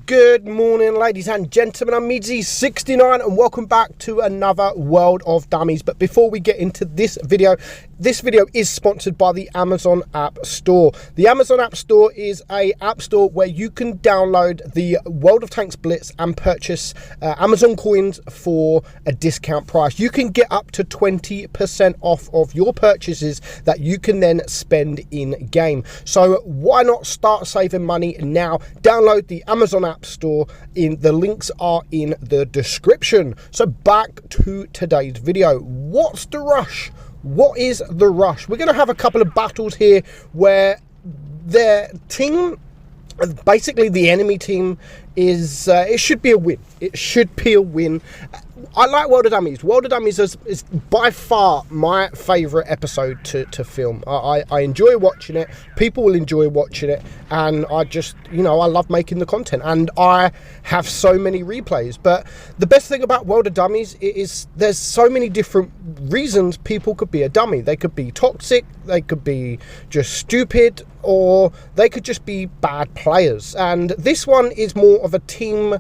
Good morning, ladies and gentlemen. I'm Meadsy69 and welcome back to another World of Dummies. But before we get into this video is sponsored by the Amazon App Store. The Amazon App Store is a app store where you can download the World of Tanks Blitz and purchase Amazon coins for a discount price. You can get up to 20% off of your purchases that you can then spend in game. So why not start saving money now? Download the Amazon App Store. The links are in the description. So back to today's video. What's the rush? What is the rush? We're going to have a couple of battles here where their team, basically the enemy team, is it should be a win. It should be a win. I like World of Dummies. World of Dummies is by far my favourite episode to film. I enjoy watching it. People will enjoy watching it. And I just, I love making the content. And I have so many replays. But the best thing about World of Dummies is there's so many different reasons people could be a dummy. They could be toxic. They could be just stupid. Or they could just be bad players. And this one is more of a team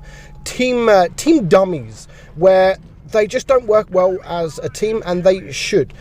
dummies, where they just don't work well as a team, and they should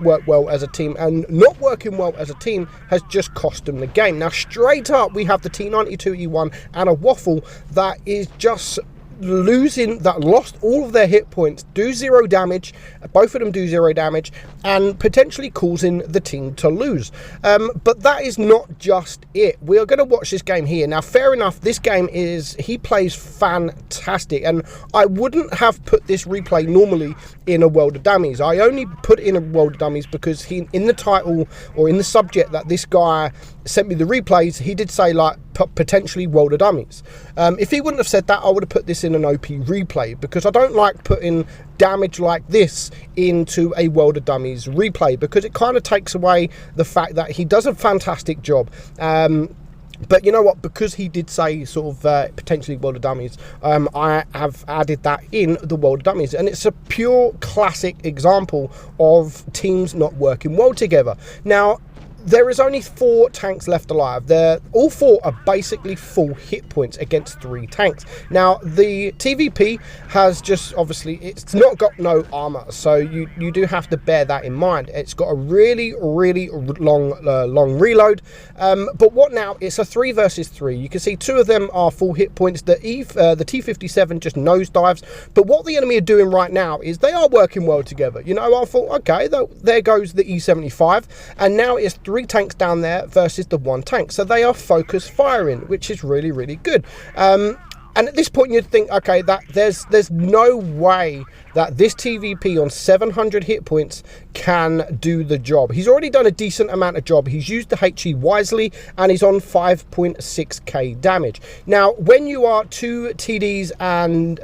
work well as a team, and not working well as a team has just cost them the game. Now straight up we have the T92E1 and a Waffle that is just lost all of their hit points, do 0 damage, both of them do 0 damage, and potentially causing the team to lose. But that is not just it. We are going to watch this game here. Now fair enough, this game he plays fantastic, and I wouldn't have put this replay normally in a World of Dummies. I only put in a World of Dummies because in the title or in the subject that this guy sent me the replays, he did say like potentially World of Dummies. If he wouldn't have said that, I would have put this in an OP replay, because I don't like putting damage like this into a World of Dummies replay, because it kind of takes away the fact that he does a fantastic job. But you know what, because he did say sort of potentially World of Dummies, I have added that in the World of Dummies, and it's a pure classic example of teams not working well together. Now there is only 4 tanks left alive. All 4 are basically full hit points against 3 tanks. Now the TVP has just, obviously it's not got no armor, so you do have to bear that in mind. It's got a really long reload, but what now, it's a 3 versus 3. You can see 2 of them are full hit points. The T57 just nosedives, but what the enemy are doing right now is they are working well together. I thought, okay, there goes the E75, and now it's 3 tanks down there versus the 1 tank, so they are focused firing, which is really good. And at this point you'd think, okay, that there's no way that this TVP on 700 hit points can do the job. He's already done a decent amount of job. He's used the HE wisely, and he's on 5.6k damage. Now when you are 2 TDs and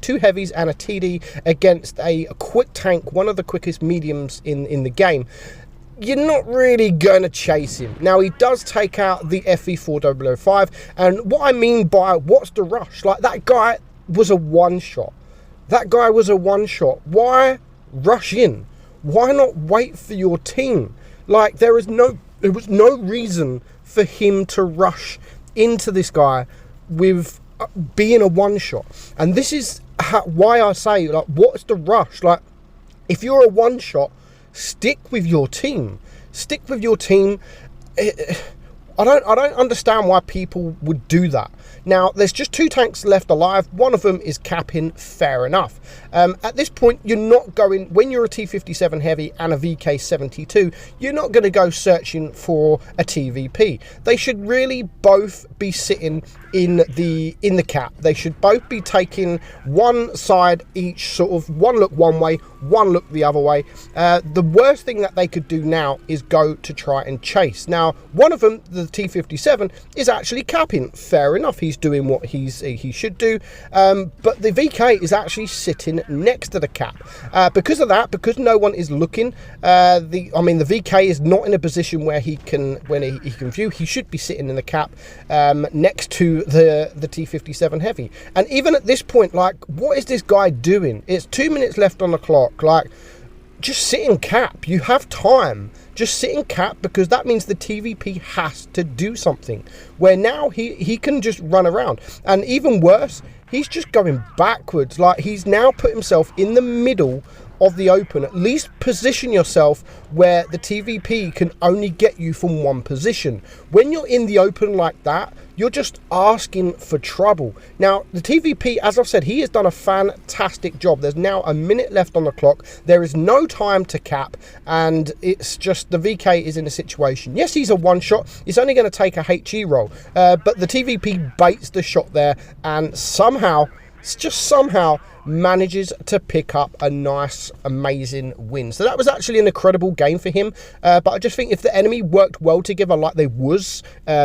2 heavies and a TD against a quick tank, one of the quickest mediums in the game, you're not really going to chase him. Now he does take out the FE4005, and what I mean by what's the rush, like that guy was a one-shot. Why rush in? Why not wait for your team? Like there was no reason for him to rush into this guy with being a one-shot. And this is why I say, like, what's the rush? Like, if you're a one-shot, stick with your team. I don't understand why people would do that. Now there's just 2 tanks left alive. One of them is capping, fair enough. At this point you're not going, when you're a T57 heavy and a VK72, you're not going to go searching for a TVP. They should really both be sitting in the cap. They should both be taking one side each, sort of one look one way, one look the other way. The worst thing that they could do now is go to try and chase. Now one of them, the T57, is actually capping, fair enough, he's doing what he should do, but the VK is actually sitting next to the cap. Because of that, because no one is looking, the VK is not in a position where he can view. He should be sitting in the cap next to the T57 heavy. And even at this point, like, what is this guy doing? It's 2 minutes left on the clock. Like, just sit in cap. You have time. Just sit in cap, because that means the TVP has to do something. Where now he can just run around. And even worse, he's just going backwards. Like, he's now put himself in the middle of the open. At least position yourself where the TVP can only get you from one position. When you're in the open like that, you're just asking for trouble. Now, the TVP, as I've said, he has done a fantastic job. There's now a minute left on the clock. There is no time to cap, and it's just the VK is in a situation. Yes, he's a one-shot. It's only going to take a HE roll, but the TVP baits the shot there, and somehow manages to pick up a nice, amazing win. So that was actually an incredible game for him. But I just think if the enemy worked well together like they was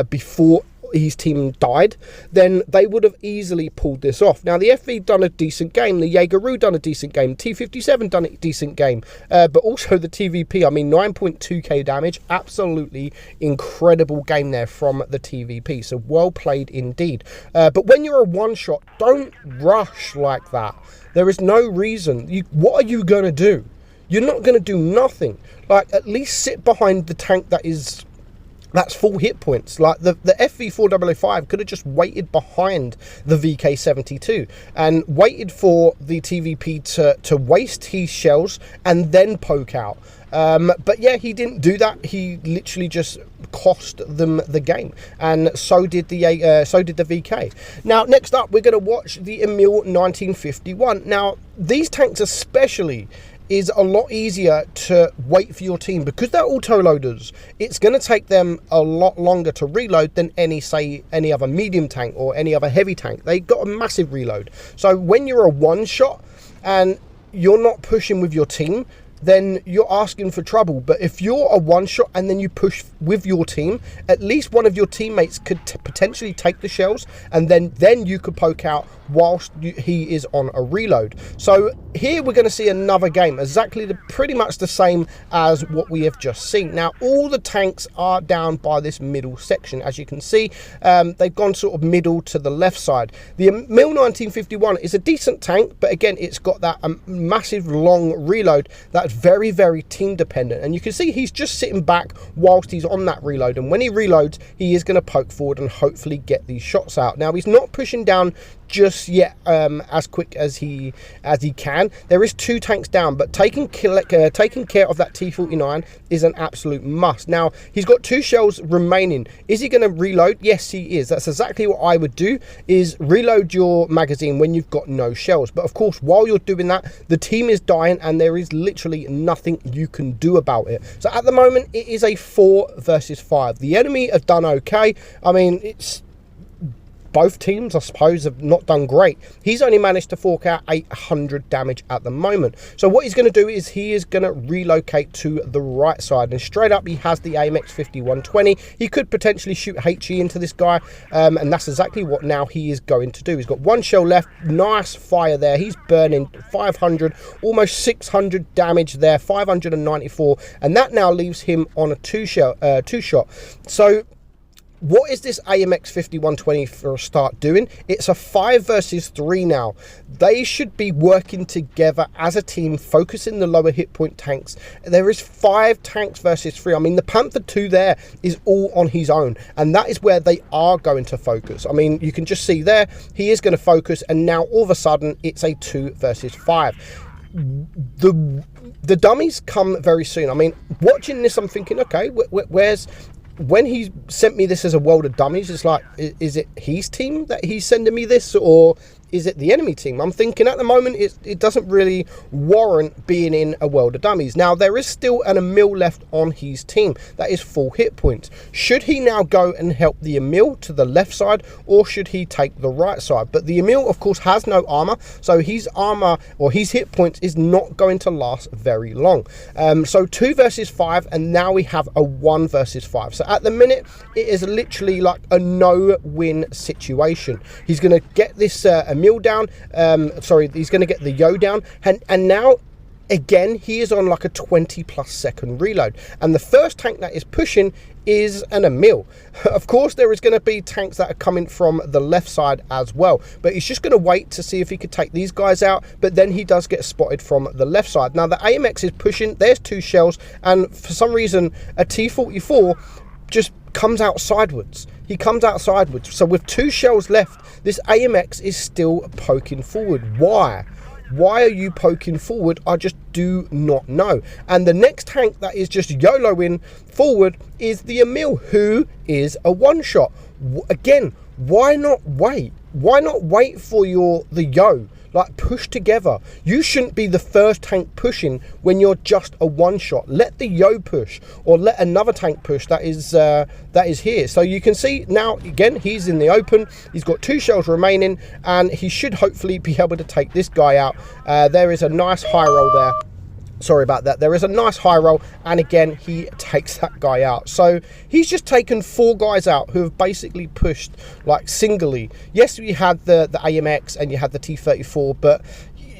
before his team died, then they would have easily pulled this off. Now, the FV done a decent game, the Jaegeru done a decent game, T57 done a decent game, but also the TVP, I mean, 9.2k damage, absolutely incredible game there from the TVP, so well played indeed. But when you're a one-shot, don't rush like that. There is no reason. What are you going to do? You're not going to do nothing. Like, at least sit behind the tank that's full hit points. Like the FV4005 could have just waited behind the VK72 and waited for the TVP to waste his shells and then poke out. But yeah, he didn't do that. He literally just cost them the game, and so did the VK. Now, next up, we're going to watch the Emil 1951. Now, these tanks especially is a lot easier to wait for your team because they're auto loaders. It's going to take them a lot longer to reload than any other medium tank or any other heavy tank. They got a massive reload. So when you're a one shot and you're not pushing with your team, then you're asking for trouble. But if you're a one shot and then you push with your team, at least one of your teammates could potentially take the shells, and then you could poke out whilst he is on a reload. So here we're going to see another game, exactly pretty much the same as what we have just seen. Now, all the tanks are down by this middle section. As you can see, they've gone sort of middle to the left side. The Emil 1951 is a decent tank, but again, it's got that massive long reload that's very, very team dependent. And you can see he's just sitting back whilst he's on that reload. And when he reloads, he is going to poke forward and hopefully get these shots out. Now, he's not pushing down just yet as quick as he can. There is two tanks down, but taking care of that T49 is an absolute must. Now, he's got two shells remaining. Is he going to reload? Yes, he is. That's exactly what I would do, is reload your magazine when you've got no shells. But of course, while you're doing that, the team is dying and there is literally nothing you can do about it. So at the moment, it is a 4 versus 5. The enemy have done okay. I mean, it's both teams, I suppose, have not done great. He's only managed to fork out 800 damage at the moment. So what he's going to do is he is going to relocate to the right side. And straight up, he has the AMX 5120. He could potentially shoot HE into this guy. And that's exactly what now he is going to do. He's got one shell left. Nice fire there. He's burning 500, almost 600 damage there. 594. And that now leaves him on a two shot. So what is this AMX 5120 for a start doing? It's a 5 versus 3 now. They should be working together as a team, focusing the lower hit point tanks. There is 5 tanks versus 3. I mean, the Panther 2 there is all on his own, and that is where they are going to focus. I mean, you can just see there, he is going to focus, and now all of a sudden, it's a 2 versus 5. The dummies come very soon. I mean, watching this, I'm thinking, okay, where's... When he sent me this as a world of dummies, it's like, is it his team that he's sending me this, or is it the enemy team? I'm thinking at the moment it doesn't really warrant being in a world of dummies. Now, there is still an Emil left on his team that is full hit points. Should he now go and help the Emil to the left side, or should he take the right side? But the Emil, of course, has no armor, so his armor or his hit points is not going to last very long. So 2 versus 5, and now we have a 1 versus 5. So at the minute, it is literally like a no-win situation. He's going to get this Emil down, he's going to get the Yo down, and now again, he is on like a 20+ second reload, and the first tank that is pushing is an Emil. Of course, there is going to be tanks that are coming from the left side as well, but he's just going to wait to see if he could take these guys out, but then he does get spotted from the left side. Now the AMX is pushing, there's 2 shells, and for some reason a T-44 just comes out sideways. He comes out sideways, so with 2 shells left, this AMX is still poking forward. Why are you poking forward? I just do not know. And the next tank that is just YOLOing forward is the Emil, who is a one-shot. Again, why not wait? Why not wait for the yo? Like, push together. You shouldn't be the first tank pushing when you're just a one-shot. Let the yo push, or let another tank push that is here. So you can see now, again, he's in the open. He's got 2 shells remaining, and he should hopefully be able to take this guy out. There is a nice high roll there. Sorry about that. There is a nice high roll, and again, he takes that guy out. So he's just taken 4 guys out who have basically pushed like singly. Yes, we had the AMX and you had the T-34, but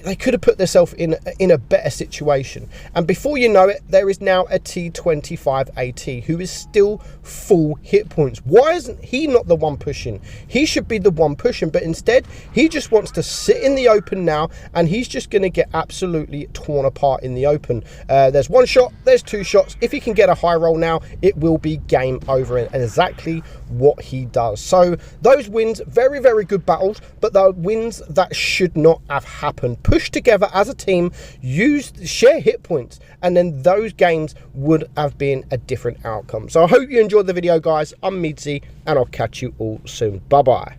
they could have put themselves in a better situation. And before you know it, there is now a T-25 AT who is still full hit points. Why isn't he not the one pushing? He should be the one pushing, but instead he just wants to sit in the open now, and he's just going to get absolutely torn apart in the open. There's 1 shot, there's 2 shots. If he can get a high roll now, it will be game over, and exactly what he does. So those wins, very, very good battles, but the wins that should not have happened. Push together as a team, share hit points, and then those games would have been a different outcome. So I hope you enjoyed the video, guys. I'm Midzi, and I'll catch you all soon. Bye bye.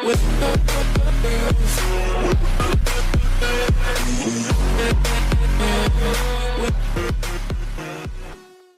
With